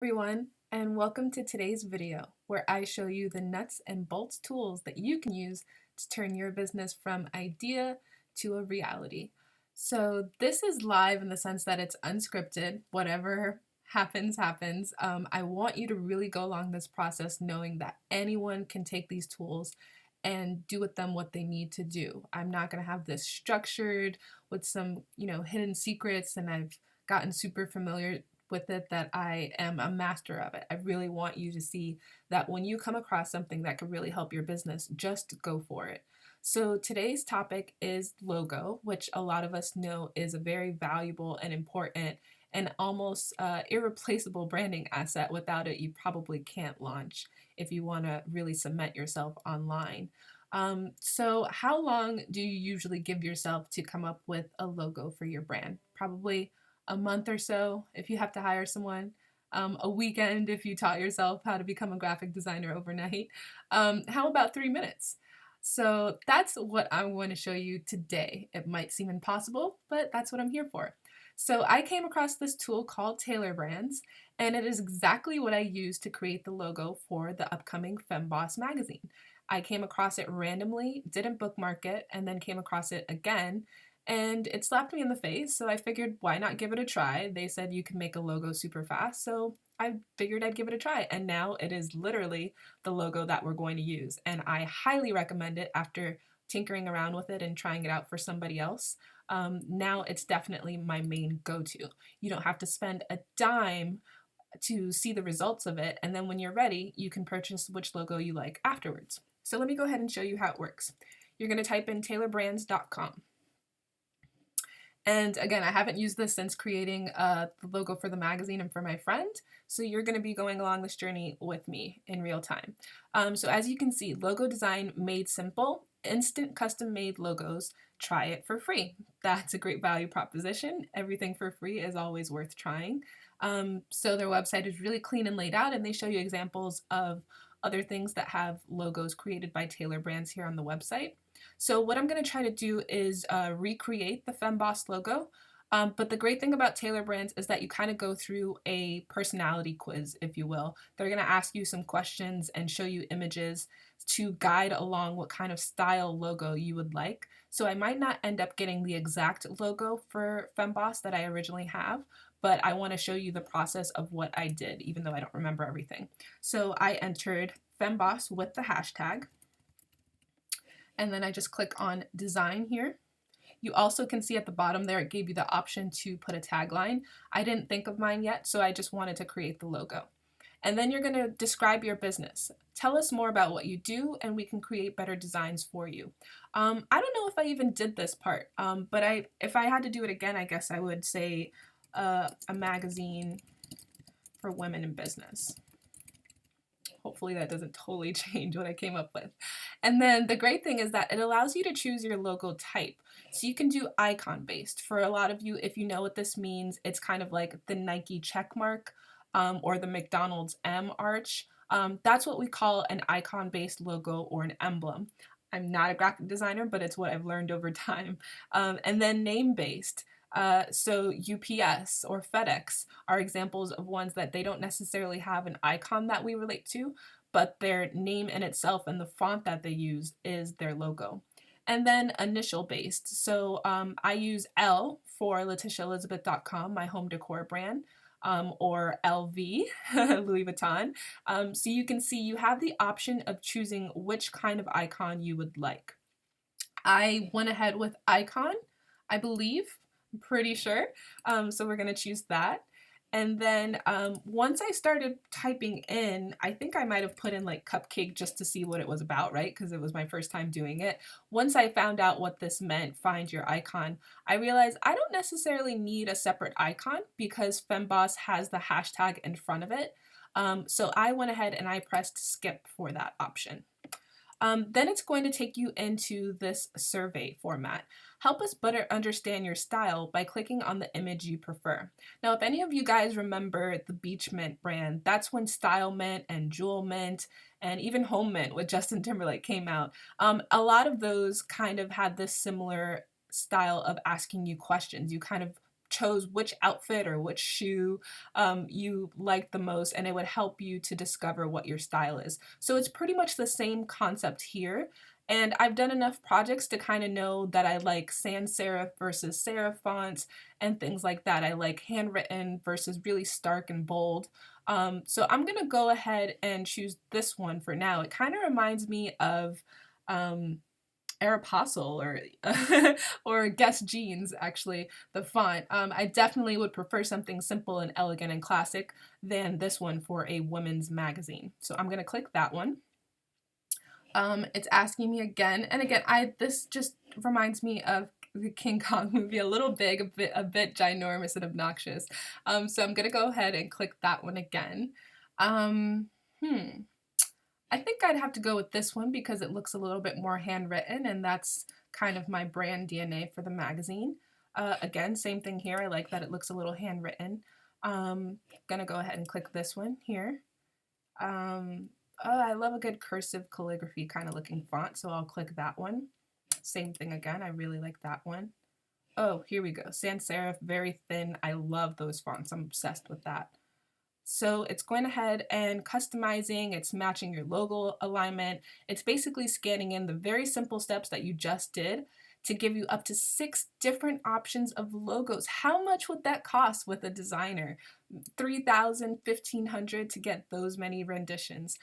Everyone, and welcome to today's video where I show you the nuts and bolts tools that you can use to turn your business from idea to a reality. So this is live in the sense that it's unscripted. Whatever happens, happens. I want you to really go along this process knowing that anyone can take these tools and do with them what they need to do. I'm not going to have this structured with some, hidden secrets, and I've gotten super familiar with it that I am a master of it. I really want you to see that when you come across something that could really help your business, just go for it. So today's topic is logo, which a lot of us know is a very valuable and important and almost irreplaceable branding asset. Without it, you probably can't launch if you want to really cement yourself online. So how long do you usually give yourself to come up with a logo for your brand? Probably a month or so if you have to hire someone, a weekend if you taught yourself how to become a graphic designer overnight. How about 3 minutes? So that's what I'm going to show you today. It might seem impossible, but that's what I'm here for. So I came across this tool called Tailor Brands, and it is exactly what I used to create the logo for the upcoming FemBoss magazine. I came across it randomly, didn't bookmark it, and then came across it again, and it slapped me in the face, so I figured why not give it a try. They said you can make a logo super fast, so I figured I'd give it a try, and now it is literally the logo that we're going to use, and I highly recommend it after tinkering around with it and trying it out for somebody else. Now it's definitely my main go-to. You don't have to spend a dime to see the results of it, and then when you're ready, you can purchase which logo you like afterwards. So let me go ahead and show you how it works. You're going to type in tailorbrands.com. And again, I haven't used this since creating the logo for the magazine and for my friend, so you're going to be going along this journey with me in real time. So as you can see, logo design made simple, instant custom made logos, try it for free. That's a great value proposition. Everything for free is always worth trying. So their website is really clean and laid out, and they show you examples of other things that have logos created by Tailor Brands here on the website. So what I'm going to try to do is recreate the FemBoss logo. But the great thing about Tailor Brands is that you kind of go through a personality quiz, if you will. They're going to ask you some questions and show you images to guide along what kind of style logo you would like. So I might not end up getting the exact logo for FemBoss that I originally have, but I want to show you the process of what I did, even though I don't remember everything. So I entered FemBoss with the hashtag, and then I just click on design here. You also can see at the bottom there, it gave you the option to put a tagline. I didn't think of mine yet, so I just wanted to create the logo. And then you're going to describe your business. Tell us more about what you do, and we can create better designs for you. I don't know if I even did this part, but if I had to do it again, I guess I would say a magazine for women in business. Hopefully that doesn't totally change what I came up with. And then the great thing is that it allows you to choose your logo type. So you can do icon based. For a lot of you, if you know what this means, it's kind of like the Nike check mark or the McDonald's M arch. That's what we call an icon based logo or an emblem. I'm not a graphic designer, but it's what I've learned over time. And then name based. So UPS or FedEx are examples of ones that they don't necessarily have an icon that we relate to, but their name in itself and the font that they use is their logo. And then initial based. So I use L for LetitiaElizabeth.com, my home decor brand, or LV, Louis Vuitton. So you can see you have the option of choosing which kind of icon you would like. I went ahead with icon, I believe. I'm pretty sure. So we're going to choose that. And then once I started typing in, I think I might have put in like cupcake just to see what it was about, right? Because it was my first time doing it. Once I found out what this meant, find your icon, I realized I don't necessarily need a separate icon because FemBoss has the hashtag in front of it. So I went ahead and I pressed skip for that option. Then it's going to take you into this survey format. Help us better understand your style by clicking on the image you prefer. Now, if any of you guys remember the Beach Mint brand, that's when Style Mint and Jewel Mint and even Home Mint with Justin Timberlake came out. A lot of those kind of had this similar style of asking you questions. You kind of chose which outfit or which shoe you liked the most, and it would help you to discover what your style is. So it's pretty much the same concept here. And I've done enough projects to kind of know that I like sans serif versus serif fonts and things like that. I like handwritten versus really stark and bold. So I'm gonna go ahead and choose this one for now. It kind of reminds me of Aeropostale or or Guess Jeans, actually, the font. I definitely would prefer something simple and elegant and classic than this one for a women's magazine. So I'm gonna click that one. It's asking me again and again. This just reminds me of the King Kong movie, a little big, a bit ginormous and obnoxious. So I'm gonna go ahead and click that one again. Um, hmm. I think I'd have to go with this one because it looks a little bit more handwritten, and that's kind of my brand DNA for the magazine. Again, same thing here. I like that it looks a little handwritten. Gonna go ahead and click this one here. Oh, I love a good cursive calligraphy kind of looking font, so I'll click that one. Same thing again. I really like that one. Oh, here we go. Sans serif, very thin. I love those fonts. I'm obsessed with that. So it's going ahead and customizing, it's matching your logo alignment. It's basically scanning in the very simple steps that you just did to give you up to 6 different options of logos. How much would that cost with a designer? 3,000, 1,500 to get those many renditions.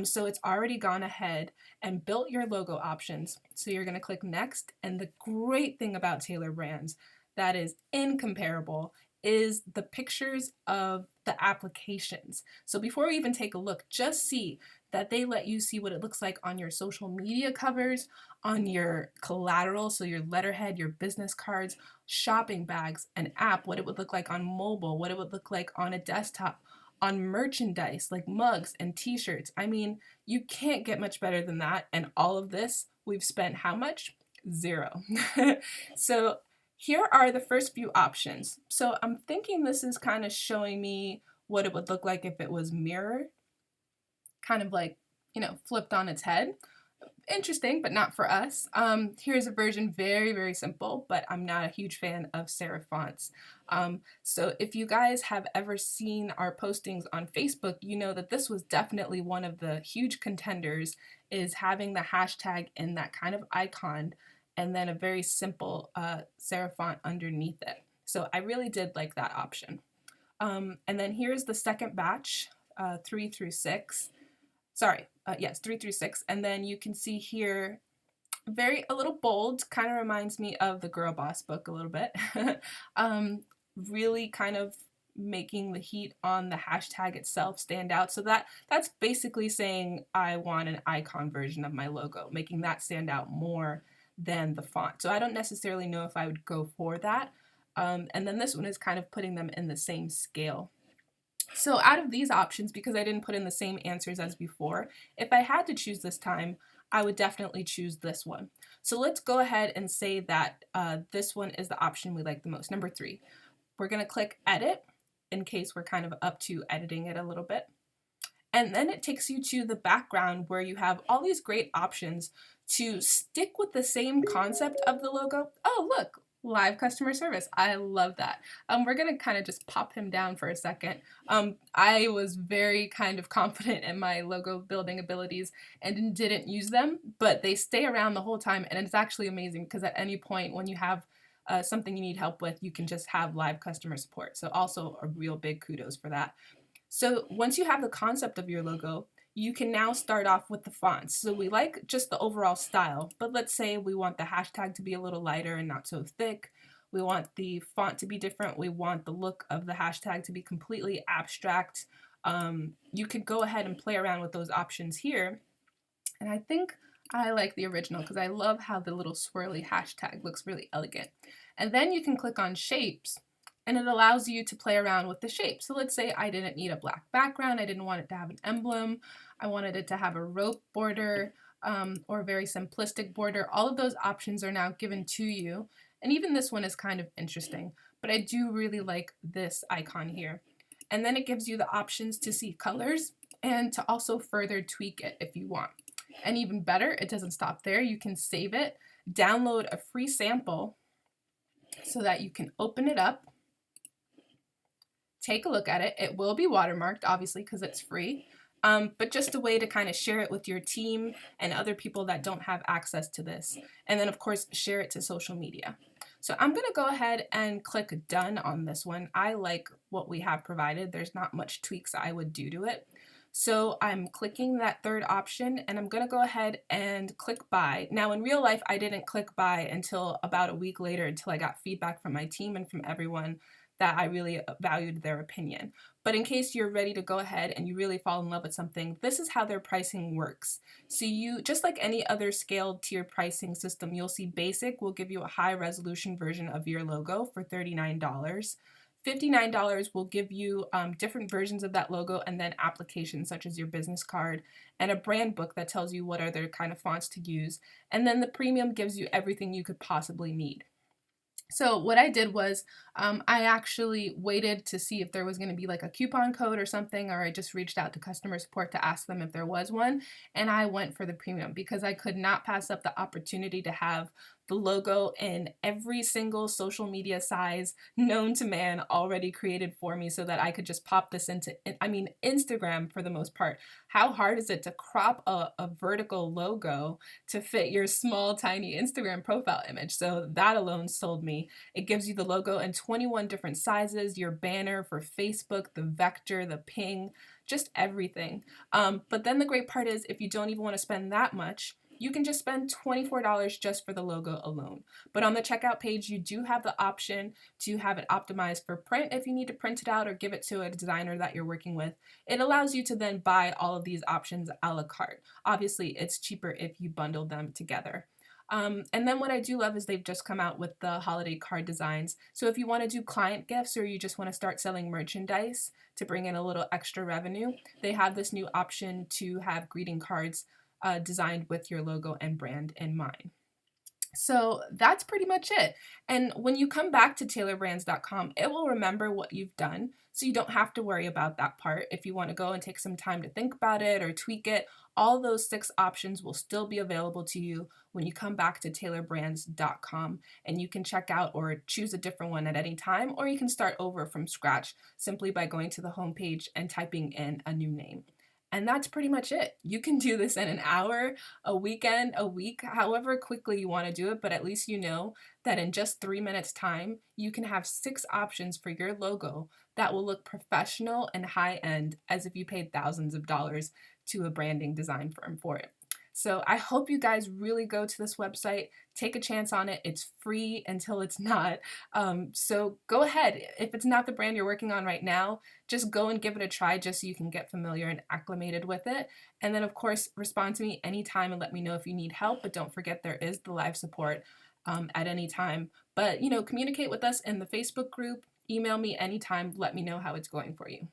So it's already gone ahead and built your logo options. So you're gonna click next. And the great thing about Tailor Brands that is incomparable is the pictures of the applications. So before we even take a look, just see that they let you see what it looks like on your social media covers, on your collateral, so your letterhead, your business cards, shopping bags, an app, what it would look like on mobile, what it would look like on a desktop, on merchandise like mugs and t-shirts. I mean, you can't get much better than that. And all of this, we've spent how much? 0. So here are the first few options. So I'm thinking this is kind of showing me what it would look like if it was mirrored, kind of like, flipped on its head. Interesting, but not for us. Here's a version, very, very simple, but I'm not a huge fan of serif fonts. So if you guys have ever seen our postings on Facebook, you know that this was definitely one of the huge contenders, is having the hashtag in that kind of icon and then a very simple serif font underneath it. So I really did like that option. And then here's the second batch, 3 through 6. Sorry, yes, 3 through 6. And then you can see here, a little bold, kind of reminds me of the Girl Boss book a little bit. Really kind of making the heat on the hashtag itself stand out. So that's basically saying I want an icon version of my logo, making that stand out more than the font. So I don't necessarily know if I would go for that. And then this one is kind of putting them in the same scale. So out of these options, because I didn't put in the same answers as before, if I had to choose this time, I would definitely choose this one. So let's go ahead and say that this one is the option we like the most, number 3. We're going to click Edit in case we're kind of up to editing it a little bit. And then it takes you to the background where you have all these great options to stick with the same concept of the logo. Oh, look, live customer service. I love that. We're going to kind of just pop him down for a second. I was very kind of confident in my logo building abilities and didn't use them, but they stay around the whole time. And it's actually amazing because at any point when you have something you need help with, you can just have live customer support. So also a real big kudos for that. So once you have the concept of your logo, you can now start off with the fonts. So we like just the overall style, but let's say we want the hashtag to be a little lighter and not so thick. We want the font to be different. We want the look of the hashtag to be completely abstract. You could go ahead and play around with those options here. And I think I like the original because I love how the little swirly hashtag looks really elegant. And then you can click on shapes, and it allows you to play around with the shape. So let's say I didn't need a black background, I didn't want it to have an emblem, I wanted it to have a rope border or a very simplistic border. All of those options are now given to you. And even this one is kind of interesting, but I do really like this icon here. And then it gives you the options to see colors and to also further tweak it if you want. And even better, it doesn't stop there. You can save it, download a free sample so that you can open it up take a look at it. It will be watermarked, obviously, because it's free. But just a way to kind of share it with your team and other people that don't have access to this. And then, of course, share it to social media. So I'm going to go ahead and click done on this one. I like what we have provided. There's not much tweaks I would do to it. So I'm clicking that third option and I'm going to go ahead and click buy. Now in real life, I didn't click buy until about a week later, until I got feedback from my team and from everyone that I really valued their opinion. But in case you're ready to go ahead and you really fall in love with something, this is how their pricing works. So you, just like any other scaled tier pricing system, you'll see basic will give you a high resolution version of your logo for $39. $59 will give you different versions of that logo and then applications such as your business card and a brand book that tells you what other kind of fonts to use. And then the premium gives you everything you could possibly need. So what I did was I actually waited to see if there was going to be like a coupon code or something, or I just reached out to customer support to ask them if there was one, and I went for the premium because I could not pass up the opportunity to have the logo in every single social media size known to man already created for me so that I could just pop this into, I mean, Instagram for the most part. How hard is it to crop a vertical logo to fit your small, tiny Instagram profile image? So that alone sold me. It gives you the logo in 21 different sizes, your banner for Facebook, the vector, the ping, just everything. But then the great part is if you don't even want to spend that much, you can just spend $24 just for the logo alone. But on the checkout page, you do have the option to have it optimized for print if you need to print it out or give it to a designer that you're working with. It allows you to then buy all of these options a la carte. Obviously, it's cheaper if you bundle them together. And then what I do love is they've just come out with the holiday card designs. So if you want to do client gifts or you just want to start selling merchandise to bring in a little extra revenue, they have this new option to have greeting cards designed with your logo and brand in mind. So that's pretty much it. And when you come back to tailorbrands.com, it will remember what you've done. So you don't have to worry about that part. If you want to go and take some time to think about it or tweak it, all those 6 options will still be available to you when you come back to tailorbrands.com, and you can check out or choose a different one at any time, or you can start over from scratch simply by going to the homepage and typing in a new name. And that's pretty much it. You can do this in an hour, a weekend, a week, however quickly you want to do it, but at least you know that in just 3 minutes time, you can have 6 options for your logo that will look professional and high end as if you paid thousands of dollars to a branding design firm for it. So I hope you guys really go to this website, take a chance on it. It's free until it's not. So go ahead. If it's not the brand you're working on right now, just go and give it a try just so you can get familiar and acclimated with it. And then, of course, respond to me anytime and let me know if you need help. But don't forget, there is the live support at any time. But, communicate with us in the Facebook group. Email me anytime. Let me know how it's going for you.